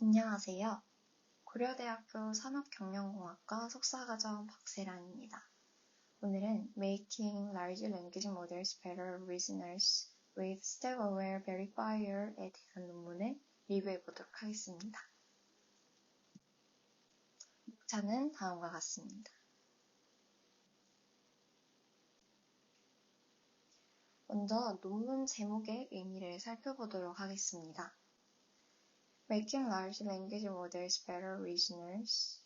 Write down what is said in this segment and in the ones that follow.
안녕하세요. 고려대학교 산업경영공학과 석사과정 박세란입니다. 오늘은 Making Large Language Models Better Reasoners with Step-Aware Verifier에 대한 논문을 리뷰해 보도록 하겠습니다. 목차는 다음과 같습니다. 먼저 논문 제목의 의미를 살펴보도록 하겠습니다. Making Large Language Models Better Reasoners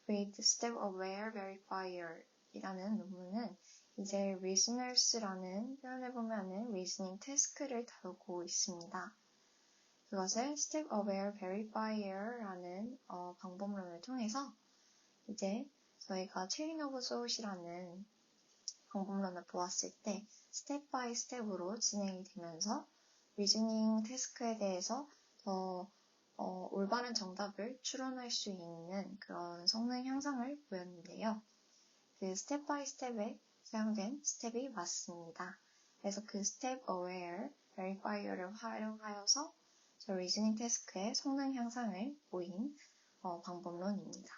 with Step-Aware Verifier 이라는 논문은 이제 Reasoners라는 표현을 보면은 Reasoning Task를 다루고 있습니다. 그것을 Step-Aware Verifier라는 방법론을 통해서 이제 저희가 Chain of Thought이라는 방법론을 보았을 때 스텝 바이 스텝으로 진행이 되면서 리즈닝 태스크에 대해서 더 올바른 정답을 추론할 수 있는 그런 성능 향상을 보였는데요. 그 스텝 바이 스텝에 사용된 스텝이 맞습니다. 그래서 그 스텝 어웨어 베리파이어를 활용하여서 저 리즈닝 태스크의 성능 향상을 보인 방법론입니다.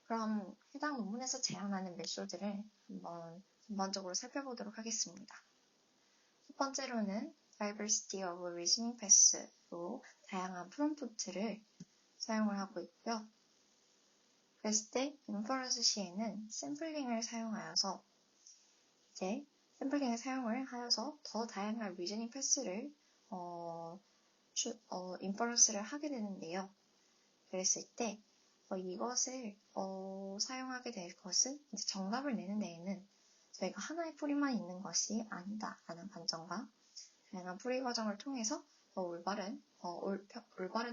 그럼 해당 논문에서 제안하는 메소드를 한번 전반적으로 살펴보도록 하겠습니다. 첫 번째로는 Diversity of Reasoning Path로 다양한 프롬프트를 사용을 하고 있고요. 그랬을 때 인퍼런스 시에는 샘플링을 사용하여서 더 다양한 리즈닝 패스를 인퍼런스를 하게 되는데요. 그랬을 때 이것을 사용하게 될 것은 이제 정답을 내는 데에는 저희가 하나의 풀이만 있는 것이 아니다라는 관점과 다양한 풀이 과정을 통해서 더 올바른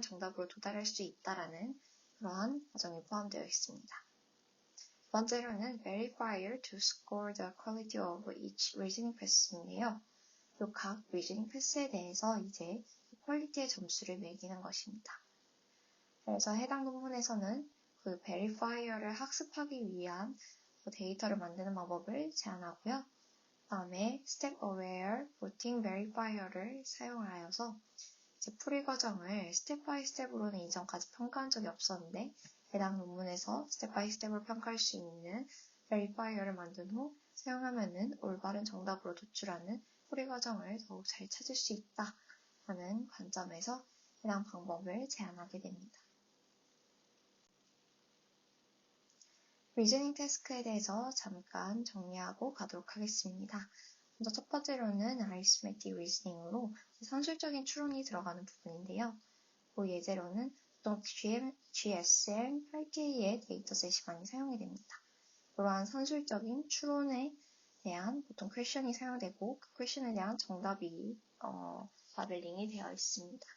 정답으로 도달할 수 있다라는 그러한 과정이 포함되어 있습니다. 두 번째로는 Verifier to score the quality of each reasoning pass인데요. 각 리즈닝 패스에 대해서 이제 퀄리티의 점수를 매기는 것입니다. 그래서 해당 논문에서는 그 Verifier를 학습하기 위한 데이터를 만드는 방법을 제안하고요. 그 다음에 Step Aware Voting Verifier를 사용하여서 이제 풀이 과정을 스텝 바이 스텝으로는 이전까지 평가한 적이 없었는데 해당 논문에서 스텝 바이 스텝으로 평가할 수 있는 Verifier를 만든 후 사용하면은 올바른 정답으로 도출하는 풀이 과정을 더욱 잘 찾을 수 있다라는 관점에서 해당 방법을 제안하게 됩니다. 리즈닝 태스크에 대해서 잠깐 정리하고 가도록 하겠습니다. 먼저 첫 번째로는 Arithmetic Reasoning으로 산술적인 추론이 들어가는 부분인데요. 그 예제로는 보통 GSM 8K의 데이터셋이 많이 사용이 됩니다. 그러한 산술적인 추론에 대한 보통 퀘션이 사용되고 그 퀘션에 대한 정답이 라벨링이 되어 있습니다.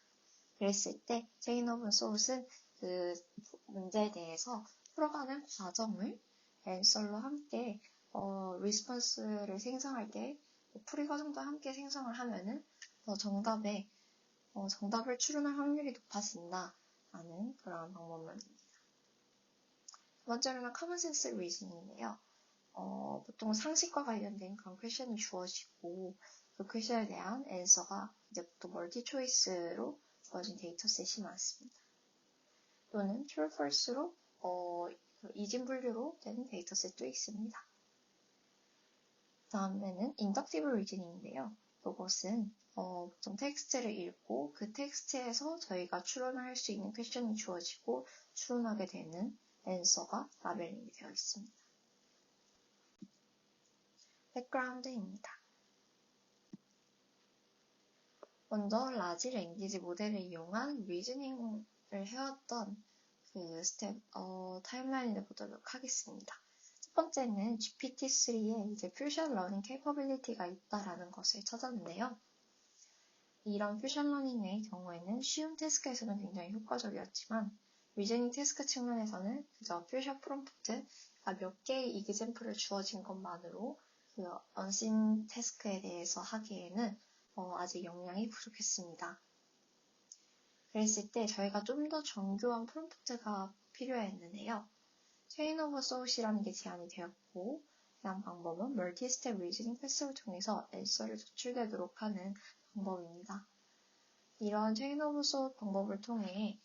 그랬을 때 Chain of Thought은 그 문제에 대해서 풀어가는 과정을 앤서로 함께 리스폰스를 생성할 때 풀이 과정도 함께 생성을 하면은 정답을 추론할 확률이 높아진다라는 그런 방법론입니다. 두 번째로는 Common Sense Reasoning인데요. 보통 상식과 관련된 그런 퀘션이 주어지고 그 퀘션에 대한 앤서가 이제 보통 멀티 초이스로 주어진 데이터셋이 많습니다. 또는 True False로 이진 분류로 된 데이터셋도 있습니다. 다음에는 Inductive Reasoning인데요. 이것은 보통 텍스트를 읽고 그 텍스트에서 저희가 추론할 수 있는 퀘션이 주어지고 추론하게 되는 앤서가 라벨링이 되어 있습니다. 백그라운드입니다. 먼저 라지 랭귀지 모델을 이용한 리즈닝을 해왔던 그 스텝 타임라인을 보도록 하겠습니다. 첫 번째는 GPT-3에 이제 퓨전 러닝 캐퍼빌리티가 있다라는 것을 찾았는데요. 이런 퓨전 러닝의 경우에는 쉬운 태스크에서는 굉장히 효과적이었지만 리즈닝 태스크 측면에서는 그저 퓨전 프롬프트가 몇 개의 이그젬플을 주어진 것만으로 그 언신 태스크에 대해서 하기에는 아직 역량이 부족했습니다. 그랬을 때 저희가 좀 더 정교한 프롬프트가 필요했는데요. Chain of Thought이라는 게 제안이 되었고 해당 방법은 멀티-스텝 리즈닝 패스를 통해서 앤서를 도출되도록 하는 방법입니다. 이런 체인 오브 소 방법을 통해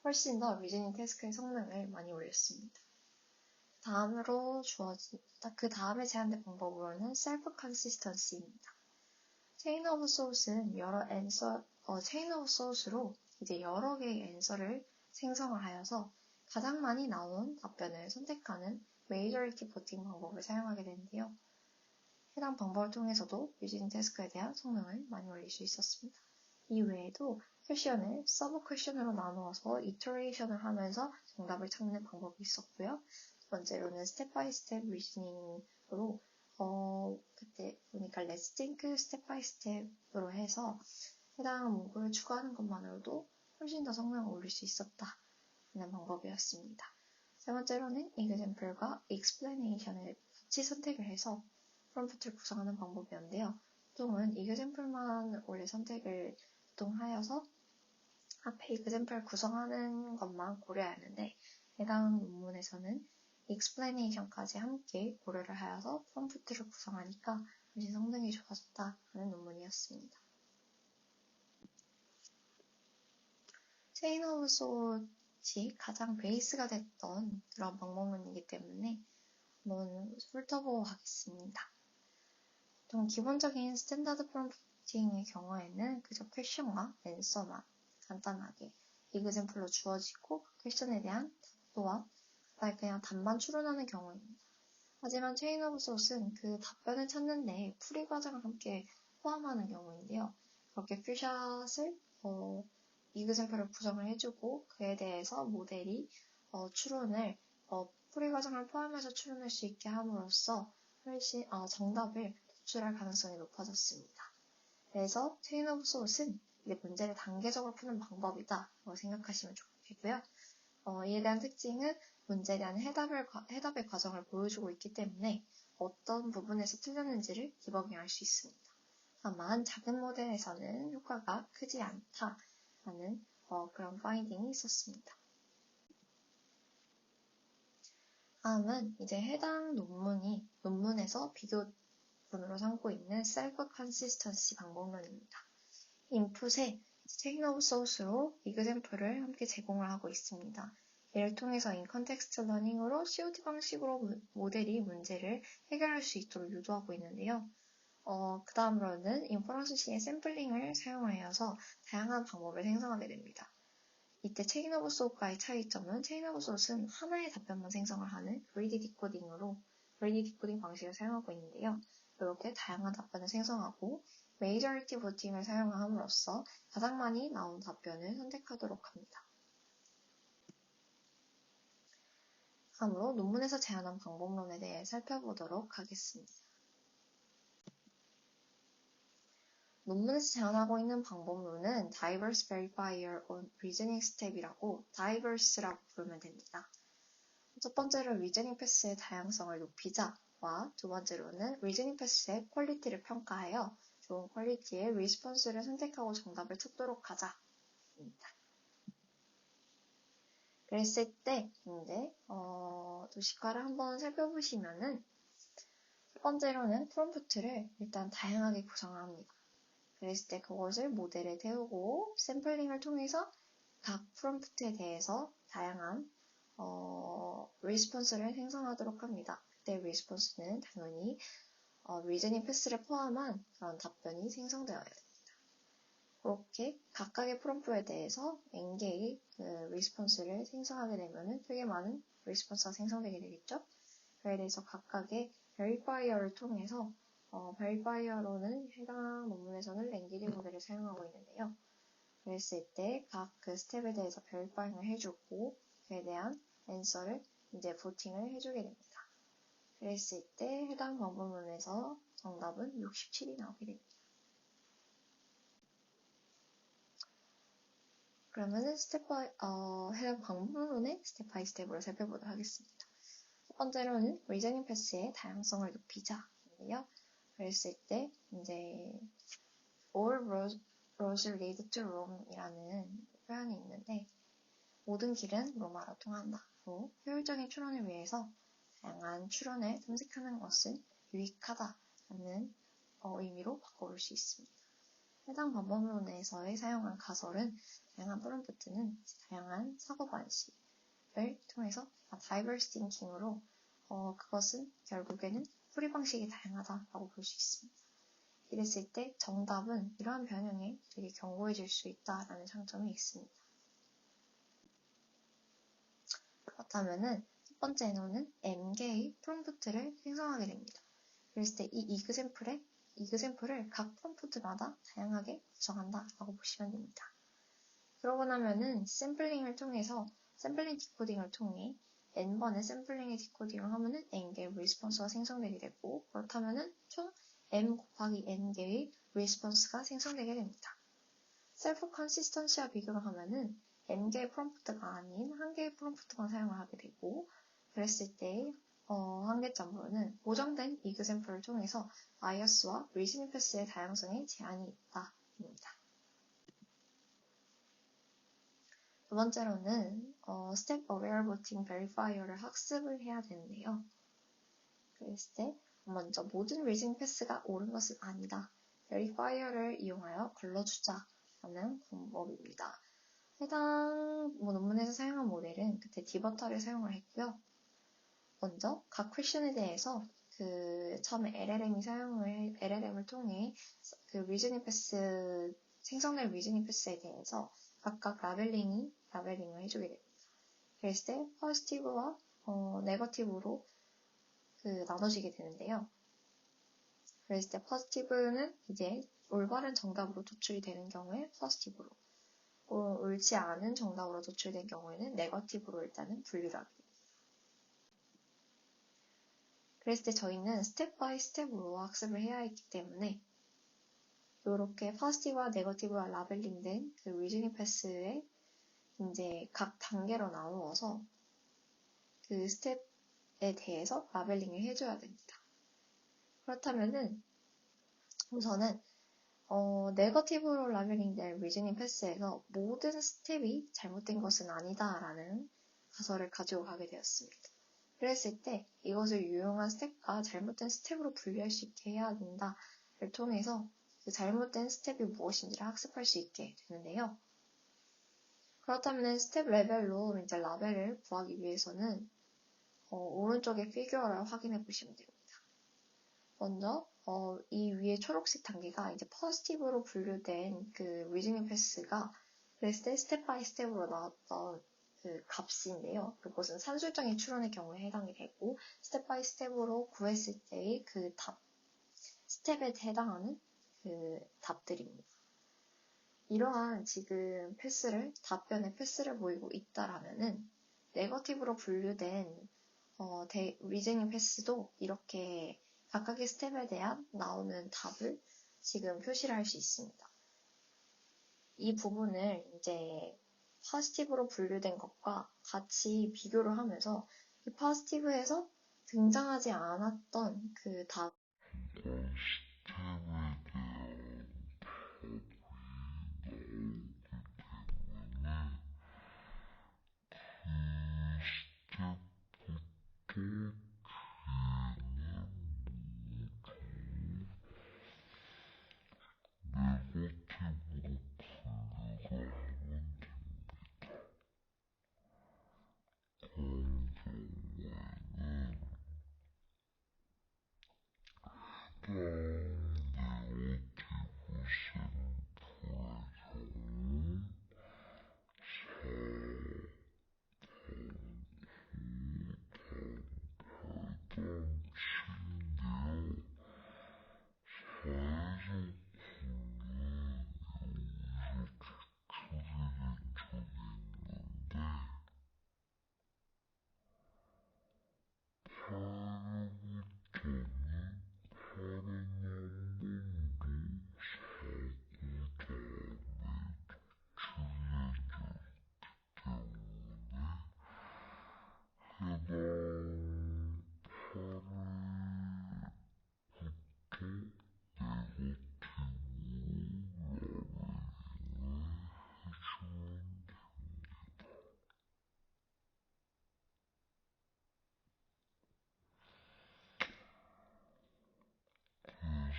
훨씬 더 리즈닝 태스크의 성능을 많이 올렸습니다. 그 다음에 제한된 방법으로는 셀프 컨시스턴시입니다. 체인 오브 소스는 체인 오브 소스로 이제 여러 개의 앤서를 생성을 하여서 가장 많이 나온 답변을 선택하는 메이저리티 보팅 방법을 사용하게 되는데요. 해당 방법을 통해서도 리즈닝 태스크에 대한 성능을 많이 올릴 수 있었습니다. 이 외에도 퀘션을 서브 퀘션으로 나누어서 이터레이션을 하면서 정답을 찾는 방법이 있었고요. 두 번째로는 스텝 바이 스텝 리즈닝으로 그때 보니까 Let's think 스텝 바이 스텝으로 해서 해당 문구를 추가하는 것만으로도 훨씬 더 성능을 올릴 수 있었다는 방법이었습니다. 세 번째로는 example과 explanation을 같이 선택을 해서 프롬프트를 구성하는 방법이었는데요. 보통은 example만 원래 선택을 보통 하여서 앞에 example 구성하는 것만 고려하는데 해당 논문에서는 explanation까지 함께 고려를 하여서 프롬프트를 구성하니까 훨씬 성능이 좋아졌다는 논문이었습니다. 체인 오브 숏이 가장 베이스가 됐던 그런 방법론이기 때문에 한번 훑어보고 가겠습니다. 보통 기본적인 스탠다드 프롬프팅의 경우에는 그저 퀘션과 앤서만 간단하게 example로 주어지고 그 퀘션에 대한 답도와 그냥 답만 추론하는 경우입니다. 하지만 체인 오브 숏은 그 답변을 찾는 데 풀이 과정을 함께 포함하는 경우인데요. 그렇게 퓨샷을 example를 구성을 해주고 그에 대해서 모델이 추론을 풀이 과정을 포함해서 추론할 수 있게 함으로써 훨씬 정답을 도출할 가능성이 높아졌습니다. 그래서 체인 오브 숏은 이제 문제를 단계적으로 푸는 방법이다라고 생각하시면 좋겠고요. 이에 대한 특징은 문제에 대한 해답의 과정을 보여주고 있기 때문에 어떤 부분에서 틀렸는지를 디버깅할 수 있습니다. 다만 작은 모델에서는 효과가 크지 않다라는 그런 파인딩이 있었습니다. 다음은 이제 해당 논문에서 비교분으로 삼고 있는 셀프 컨시스턴시 방법론입니다. 인풋에 체인 오브 소스로 example를 함께 제공을 하고 있습니다. 이를 통해서 인컨텍스트 러닝으로 COT 방식으로 모델이 문제를 해결할 수 있도록 유도하고 있는데요. 그 다음으로는 인퍼런스 시의 샘플링을 사용하여서 다양한 방법을 생성하게 됩니다. 이때 체인 오브 숏과의 차이점은 체인 오브 숏은 하나의 답변만 생성을 하는 그리디 디코딩 방식을 사용하고 있는데요. 이렇게 다양한 답변을 생성하고 메이저리티 보팅을 사용함으로써 가장 많이 나온 답변을 선택하도록 합니다. 다음으로 논문에서 제안한 방법론에 대해 살펴보도록 하겠습니다. 논문에서 제안하고 있는 방법론은 Diverse Verifier on Reasoning Step이라고 Diverse라고 부르면 됩니다. 첫 번째로 Reasoning Pass의 다양성을 높이자와 두 번째로는 Reasoning Pass의 퀄리티를 평가하여 좋은 퀄리티의 리스폰스를 선택하고 정답을 찾도록 하자입니다. 그랬을 때 이제 도식화를 한번 살펴보시면은 첫 번째로는 프롬프트를 일단 다양하게 구성합니다. 그랬을 때 그것을 모델에 태우고 샘플링을 통해서 각 프롬프트에 대해서 다양한 리스폰스를 생성하도록 합니다. 그때 리스폰스는 당연히 리즈닝 패스를 포함한 그런 답변이 생성되어야 됩니다. 그렇게 각각의 프롬프트에 대해서 n개의 리스폰스를 생성하게 되면 되게 많은 리스폰스가 생성되게 되겠죠. 그에 대해서 각각의 베리파이어를 통해서 베리파이어로는 해당 논문에서는 랭귀지 모델을 사용하고 있는데요. 그랬을 때 각 그 스텝에 대해서 베리파잉을 해주고 그에 대한 앤서를 이제 보팅을 해주게 됩니다. 그랬을 때 해당 방법론에서 정답은 67이 나오게 됩니다. 그러면은 해당 방법론의 스텝 바이 스텝으로 살펴보도록 하겠습니다. 첫 번째로는 리저닝 패스의 다양성을 높이자인데요. 그랬을 때 이제 all roads lead to Rome이라는 표현이 있는데 모든 길은 로마로 통한다. 효율적인 추론을 위해서 다양한 추론을 탐색하는 것은 유익하다라는 의미로 바꿔볼 수 있습니다. 해당 방법론에서의 사용한 가설은 다양한 프롬프트는 다양한 사고방식을 통해서 diverse thinking으로 그것은 결국에는 풀이 방식이 다양하다라고 볼 수 있습니다. 이랬을 때 정답은 이러한 변형에 되게 견고해질 수 있다라는 장점이 있습니다. 그렇다면은 첫 번째 에너는 M개의 프롬프트를 생성하게 됩니다. 그랬을 때 이 이그샘플을 각 프롬프트마다 다양하게 구성한다라고 보시면 됩니다. 그러고 나면은 샘플링 디코딩을 통해 n번의 샘플링의 디코딩을 하면은 n개의 리스폰스가 생성되게 되고, 그렇다면은 총 m 곱하기 n개의 리스폰스가 생성되게 됩니다. 셀프 컨시스턴시와 비교를 하면은 n개의 프롬프트가 아닌 한 개의 프롬프트만 사용을 하게 되고, 그랬을 때 한계점으로는 보정된 이그샘플을 통해서 바이어스와 리즈닝 패스의 다양성에 제한이 있다입니다. 두 번째로는 Step Aware Voting Verifier를 학습을 해야 되는데요. 그랬을 때 먼저 모든 리즈닝 패스가 옳은 것은 아니다. Verifier를 이용하여 걸러주자라는 방법입니다. 해당 논문에서 사용한 모델은 그때 디버터를 사용을 했고요. 먼저 각 퀘션에 대해서 처음에 LLM을 통해 그 리즈닝 패스, 생성된 리즈닝 패스에 대해서 각각 라벨링을 해주게 됩니다. 그랬을 때 포지티브와 네거티브로 나눠지게 되는데요. 그랬을 때 포지티브는 이제 올바른 정답으로 도출이 되는 경우에 포지티브로, 옳지 않은 정답으로 도출된 경우에는 네거티브로 일단은 분류를 하게 됩니다. 그랬을 때 저희는 스텝 바이 스텝으로 학습을 해야 했기 때문에 이렇게 포지티브와 네거티브와 라벨링된 그 리즈닝 패스에 이제 각 단계로 나누어서 그 스텝에 대해서 라벨링을 해줘야 됩니다. 그렇다면은 우선은 네거티브로 라벨링된 리즈닝 패스에서 모든 스텝이 잘못된 것은 아니다라는 가설을 가지고 가게 되었습니다. 그랬을 때 이것을 유용한 스텝과 잘못된 스텝으로 분리할 수 있게 해야 된다를 통해서 그 잘못된 스텝이 무엇인지를 학습할 수 있게 되는데요. 그렇다면 스텝 레벨로 이제 라벨을 구하기 위해서는 오른쪽의 피규어를 확인해 보시면 됩니다. 먼저 이 위에 초록색 단계가 이제 포지티브로 분류된 그 리즈닝 패스가 그랬을 때 스텝 바이 스텝으로 나왔던 그 값인데요. 그것은 산술적인 추론의 경우에 해당이 되고 스텝 바이 스텝으로 구했을 때의 그 스텝에 해당하는 그 답들입니다. 이러한 지금 답변의 패스를 보이고 있다라면은 네거티브로 분류된 리즈닝 패스도 이렇게 각각의 스텝에 대한 나오는 답을 지금 표시를 할 수 있습니다. 이 부분을 이제 포지티브로 분류된 것과 같이 비교를 하면서 이 포지티브에서 등장하지 않았던 그 답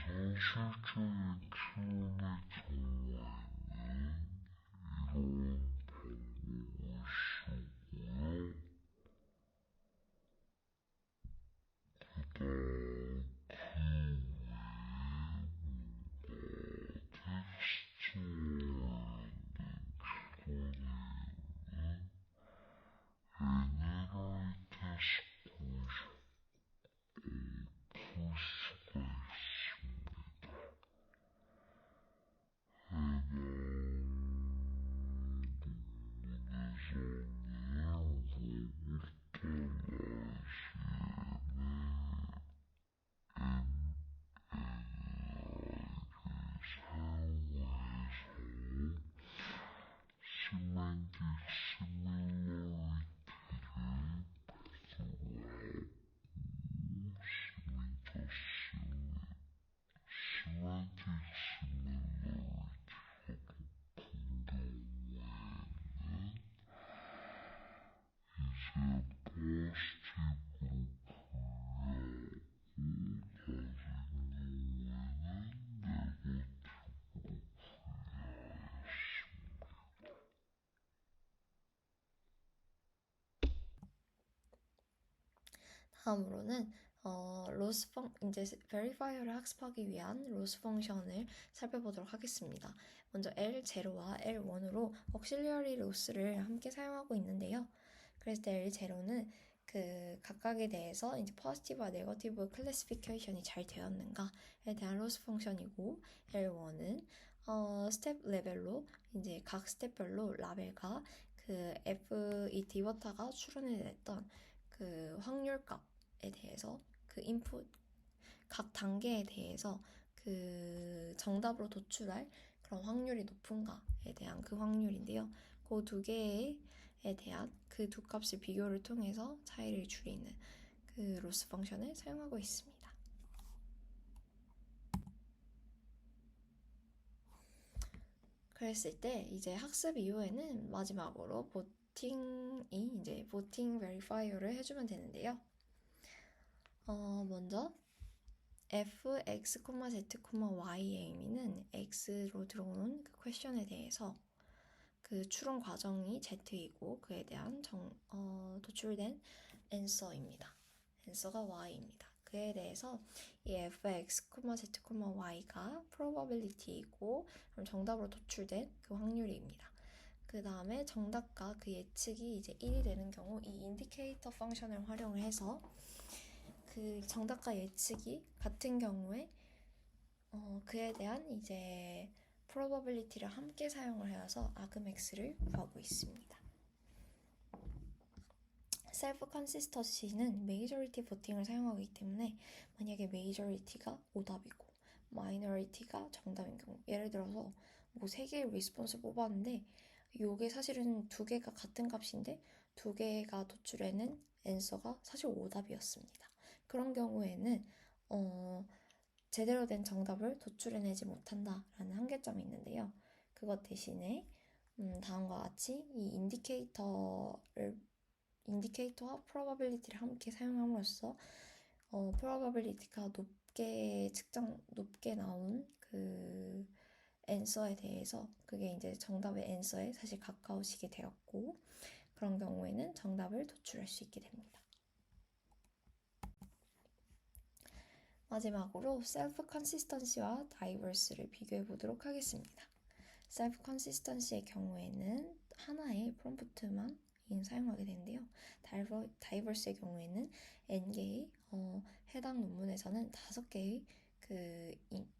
현실적인 표현의 다음으로는 이제 verifier를 학습하기 위한 로스 펑션을 살펴보도록 하겠습니다. 먼저 L0와 L1으로 auxiliary loss를 함께 사용하고 있는데요. 그래서 L0는 그 각각에 대해서 이제 positive와 negative 클래시피케이션이 잘 되었는가에 대한 로스 펑션이고, L1은 스텝 레벨로 이제 각 스텝별로 라벨과 그 FET 워터가 추론해냈던 그 확률값에 대해서 그 인풋 각 단계에 대해서 그 정답으로 도출할 그런 확률이 높은가에 대한 그 확률인데요. 그 두 개에 대한 그 두 값을 비교를 통해서 차이를 줄이는 그 로스 펑션을 사용하고 있습니다. 그랬을 때 이제 학습 이후에는 마지막으로 보팅 베리파이어를 해주면 되는데요. 먼저 fx, z, y의 의미는 x로 들어오는 그 퀘션에 대해서 그 추론 과정이 z이고 그에 대한 도출된 answer입니다. answer가 y입니다. 그에 대해서 이 fx, z, y가 probability이고 정답으로 도출된 그 확률입니다. 그 다음에 정답과 그 예측이 이제 1이 되는 경우 이 인디케이터 펑션을 활용을 해서 그 정답과 예측이 같은 경우에 그에 대한 이제 probability를 함께 사용을 해서 argmax를 구하고 있습니다. self consistency는 majority voting을 사용하기 때문에 만약에 majority가 오답이고 minority가 정답인 경우, 예를 들어서 뭐 3개의 리스폰스 뽑았는데 요게 사실은 2개가 같은 값인데 2개가 도출해낸 앤서가 사실 오답이었습니다. 그런 경우에는 제대로 된 정답을 도출해내지 못한다라는 한계점이 있는데요. 그것 대신에 다음과 같이 이 인디케이터와 probability를 함께 사용함으로써 probability가 높게 나온 그 앤서에 대해서 그게 이제 정답의 앤서에 사실 가까우시게 되었고, 그런 경우에는 정답을 도출할 수 있게 됩니다. 마지막으로 self consistency와 diverse를 비교해 보도록 하겠습니다. self consistency의 경우에는 하나의 프롬프트만 사용하게 되는데요. diverse의 경우에는 n개의 해당 논문에서는 5개의 그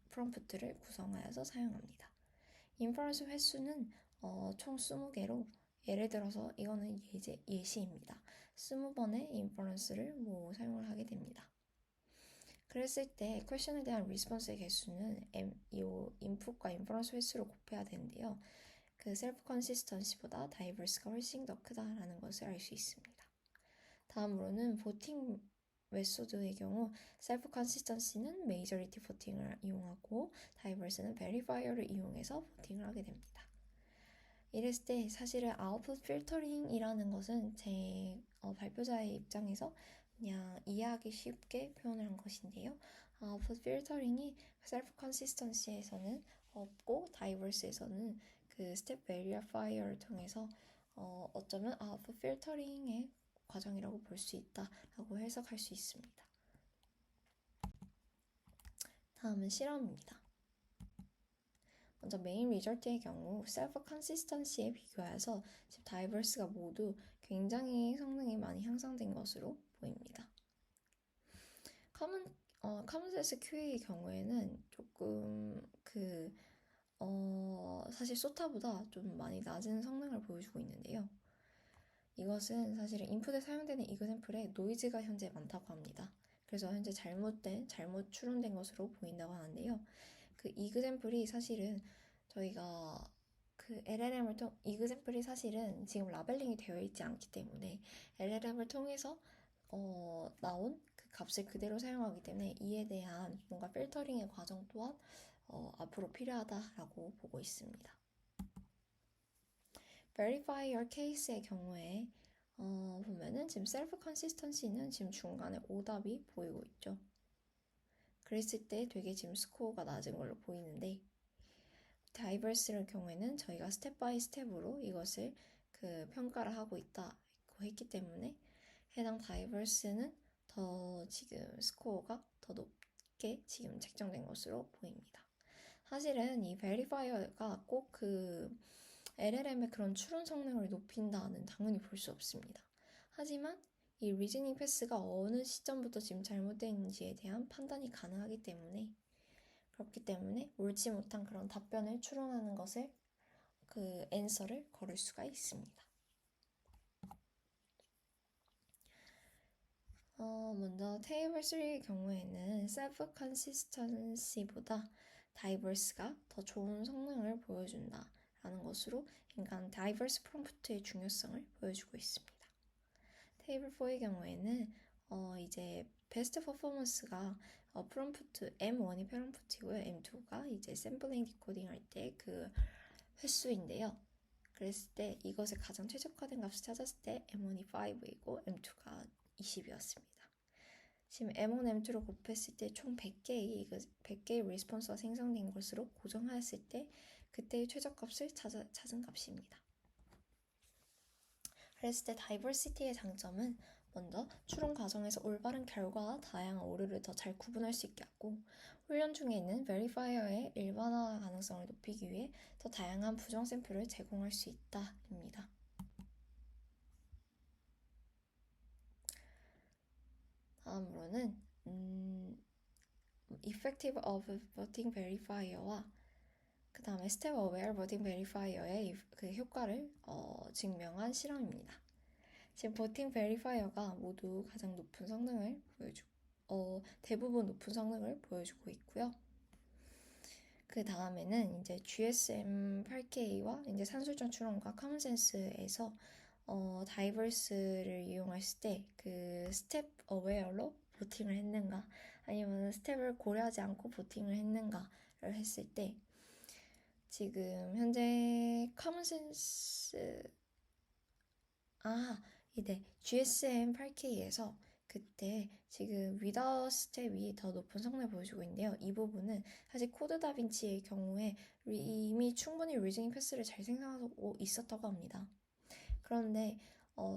프롬프트를 구성하여서 사용합니다. 인퍼런스 횟수는 총 20개로, 예를 들어서 이거는 예시입니다. 20번의 인퍼런스를 사용을 하게 됩니다. 그랬을 때 퀘션에 대한 리스폰스의 개수는 이 인풋과 인퍼런스 횟수를 곱해야 되는데요. 그 셀프 컨시스턴시보다 다이버스가 훨씬 더 크다라는 것을 알 수 있습니다. 다음으로는 보팅 메소드의 경우 셀프 컨시스턴시는 메이저리티 보팅을 이용하고 다이버스는 베리파이어를 이용해서 보팅을 하게 됩니다. 이랬을 때 사실은 아웃풋 필터링이라는 것은 제 발표자의 입장에서 그냥 이해하기 쉽게 표현을 한 것인데요. 아웃풋 필터링이 셀프 컨시스턴시에서는 없고 다이버스에서는 그 스텝 베리파이어를 통해서 어쩌면 아웃풋 필터링의 과정이라고 볼 수 있다라고 해석할 수 있습니다. 다음은 실험입니다. 먼저 메인 리절트의 경우 셀프 컨시스턴시에 비교해서 다이버스가 모두 굉장히 성능이 많이 향상된 것으로 보입니다. 커먼센스 QA의 경우에는 조금 사실 소타보다 좀 많이 낮은 성능을 보여주고 있는데요. 이것은 사실은 인풋에 사용되는 이그샘플에 노이즈가 현재 많다고 합니다. 그래서 현재 잘못 추론된 것으로 보인다고 하는데요. 그 이그샘플이 사실은 저희가 그 이그샘플이 사실은 지금 라벨링이 되어 있지 않기 때문에 LLM을 통해서 나온 그 값을 그대로 사용하기 때문에 이에 대한 뭔가 필터링의 과정 또한 앞으로 필요하다라고 보고 있습니다. Verify your case의 경우에 보면은 지금 self consistency는 지금 중간에 오답이 보이고 있죠. 그랬을 때 되게 지금 스코어가 낮은 걸로 보이는데, 다이버스의 경우에는 저희가 스텝 바이 스텝으로 이것을 그 평가를 하고 있다고 했기 때문에 해당 다이버스는 더 지금 스코어가 더 높게 지금 책정된 것으로 보입니다. 사실은 이 베리파이어가 꼭 그 LLM의 그런 추론 성능을 높인다는 당연히 볼 수 없습니다. 하지만 이 리즈닝 패스가 어느 시점부터 지금 잘못된지에 대한 판단이 가능하기 때문에 그렇기 때문에 옳지 못한 그런 답변을 추론하는 것을 그 앤서를 걸을 수가 있습니다. 먼저 테이블 3의 경우에는 self consistency보다 diverse가 더 좋은 성능을 보여준다 라는 것으로 인간 diverse 프롬프트의 중요성을 보여주고 있습니다. 테이블 4의 경우에는 이제 베스트 퍼포먼스가 프롬프트 M1이 프롬프트이고요. M2가 이제 샘플링 디코딩 할 때 그 횟수인데요. 그랬을 때 이것에 가장 최적화된 값을 찾았을 때 M1이 5이고 M2가 20이었습니다. 지금 M1, M2로 곱했을 때 총 100개의 리스폰스가 생성된 것으로 고정하였을 때 그때의 최저값을 찾은 값입니다. 그랬을 때 다이버시티의 장점은 먼저 추론 과정에서 올바른 결과와 다양한 오류를 더 잘 구분할 수 있게 하고 훈련 중에 있는 베리파이어의 일반화 가능성을 높이기 위해 더 다양한 부정 샘플을 제공할 수 있다입니다. 다음으로는 Effective of Voting Verifier와 그 다음에 Step Aware Voting Verifier의 그 효과를 증명한 실험입니다. 지금 Voting Verifier가 모두 가장 높은 성능을 대부분 높은 성능을 보여주고 있고요. 그 다음에는 이제 GSM8K와 이제 산술적 추론과 커먼센스에서 다이버스를 이용했을 때 그 스텝 어웨어로 보팅을 했는가 아니면 스텝을 고려하지 않고 보팅을 했는가를 했을 때 지금 현재 커먼센스 이제 GSM8K에서 그때 지금 위더 스텝이 더 높은 성능을 보여주고 있는데요. 이 부분은 사실 코드 다빈치의 경우에 이미 충분히 리즈닝 패스를 잘 생성하고 있었다고 합니다. 그런데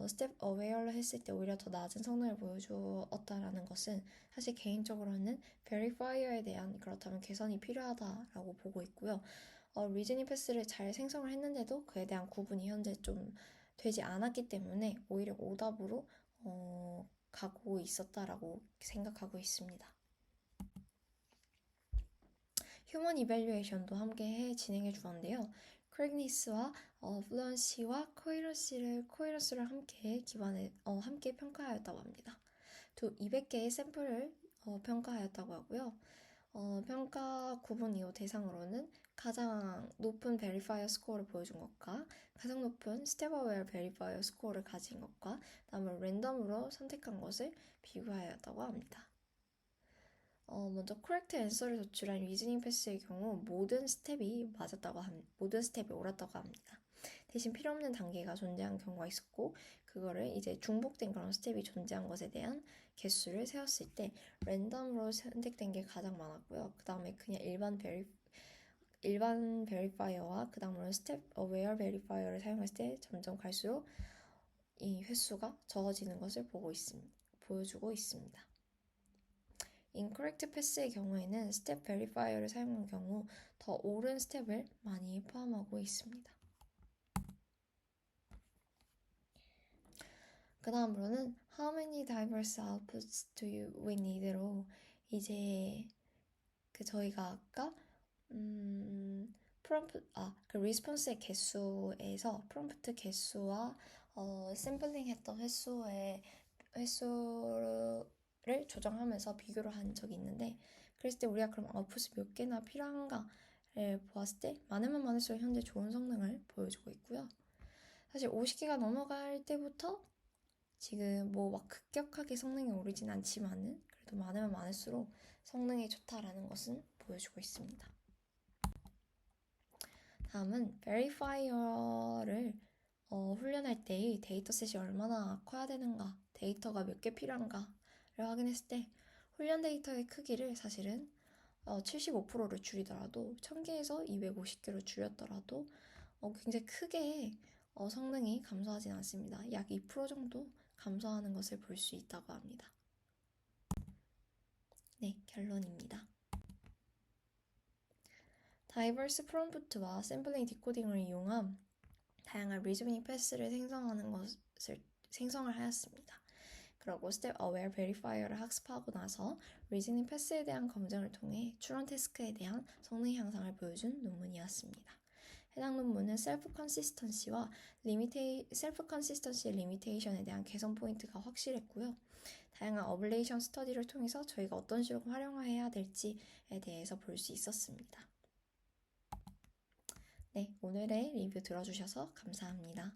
스텝 어웨어를 했을 때 오히려 더 낮은 성능을 보여주었다라는 것은 사실 개인적으로는 베리파이어에 대한 그렇다면 개선이 필요하다라고 보고 있고요. 리즈닝 패스를 잘 생성을 했는데도 그에 대한 구분이 현재 좀 되지 않았기 때문에 오히려 오답으로 가고 있었다라고 생각하고 있습니다. 휴먼 이밸류에이션도 함께 진행해 주었는데요. 크랙니스와 플루언시와 코이런스를 함께 평가하였다고 합니다. 200개의 샘플을 평가하였다고 하고요. 평가 구분 이후 대상으로는 가장 높은 베리파이어 스코어를 보여준 것과 가장 높은 스텝 어웨어 베리파이어 스코어를 가진 것과 다음에 랜덤으로 선택한 것을 비교하였다고 합니다. 먼저 correct answer를 도출한 리즈닝 패스의 경우 모든 스텝이 옳았다고 합니다. 대신 필요 없는 단계가 존재한 경우가 있었고 그거를 이제 중복된 그런 스텝이 존재한 것에 대한 개수를 세웠을 때 랜덤으로 선택된 게 가장 많았고요. 그 다음에 그냥 일반 베리파이어와 그 다음으로 스텝 어웨어 베리파이어를 사용했을 때 점점 갈수록 이 횟수가 적어지는 것을 보여주고 있습니다. incorrect 패스의 경우에는 스텝 베리파이어를 사용한 경우 더 옳은 스텝을 많이 포함하고 있습니다. 그 다음으로는 how many diverse outputs do we need로 이제 저희가 아까 그 리스폰스의 개수에서 프롬프트 개수와 샘플링 했던 횟수를 조정하면서 비교를 한 적이 있는데 그랬을 때 우리가 그럼 아웃풋이 몇 개나 필요한가를 보았을 때 많으면 많을수록 현재 좋은 성능을 보여주고 있고요. 사실 50개가 넘어갈 때부터 지금 뭐 막 급격하게 성능이 오르진 않지만은 그래도 많으면 많을수록 성능이 좋다라는 것은 보여주고 있습니다. 다음은 verifier를 훈련할 때의 데이터셋이 얼마나 커야 되는가, 데이터가 몇 개 필요한가를 확인했을 때 훈련 데이터의 크기를 사실은 75%를 줄이더라도 1000개에서 250개로 줄였더라도 굉장히 크게 성능이 감소하진 않습니다. 약 2% 정도 감소하는 것을 볼 수 있다고 합니다. 네, 결론입니다. 다이버스 프롬프트와 샘플링 디코딩을 이용한 다양한 리즈닝 패스를 생성을 하였습니다. 그리고 스텝 어웨어 베리파이어를 학습하고 나서 리즈닝 패스에 대한 검증을 통해 추론 태스크에 대한 성능 향상을 보여준 논문이었습니다. 해당 논문은 셀프 컨시스턴시의 리미테이션에 대한 개선 포인트가 확실했고요. 다양한 어블레이션 스터디를 통해서 저희가 어떤 식으로 활용해야 될지에 대해서 볼 수 있었습니다. 네, 오늘의 리뷰 들어주셔서 감사합니다.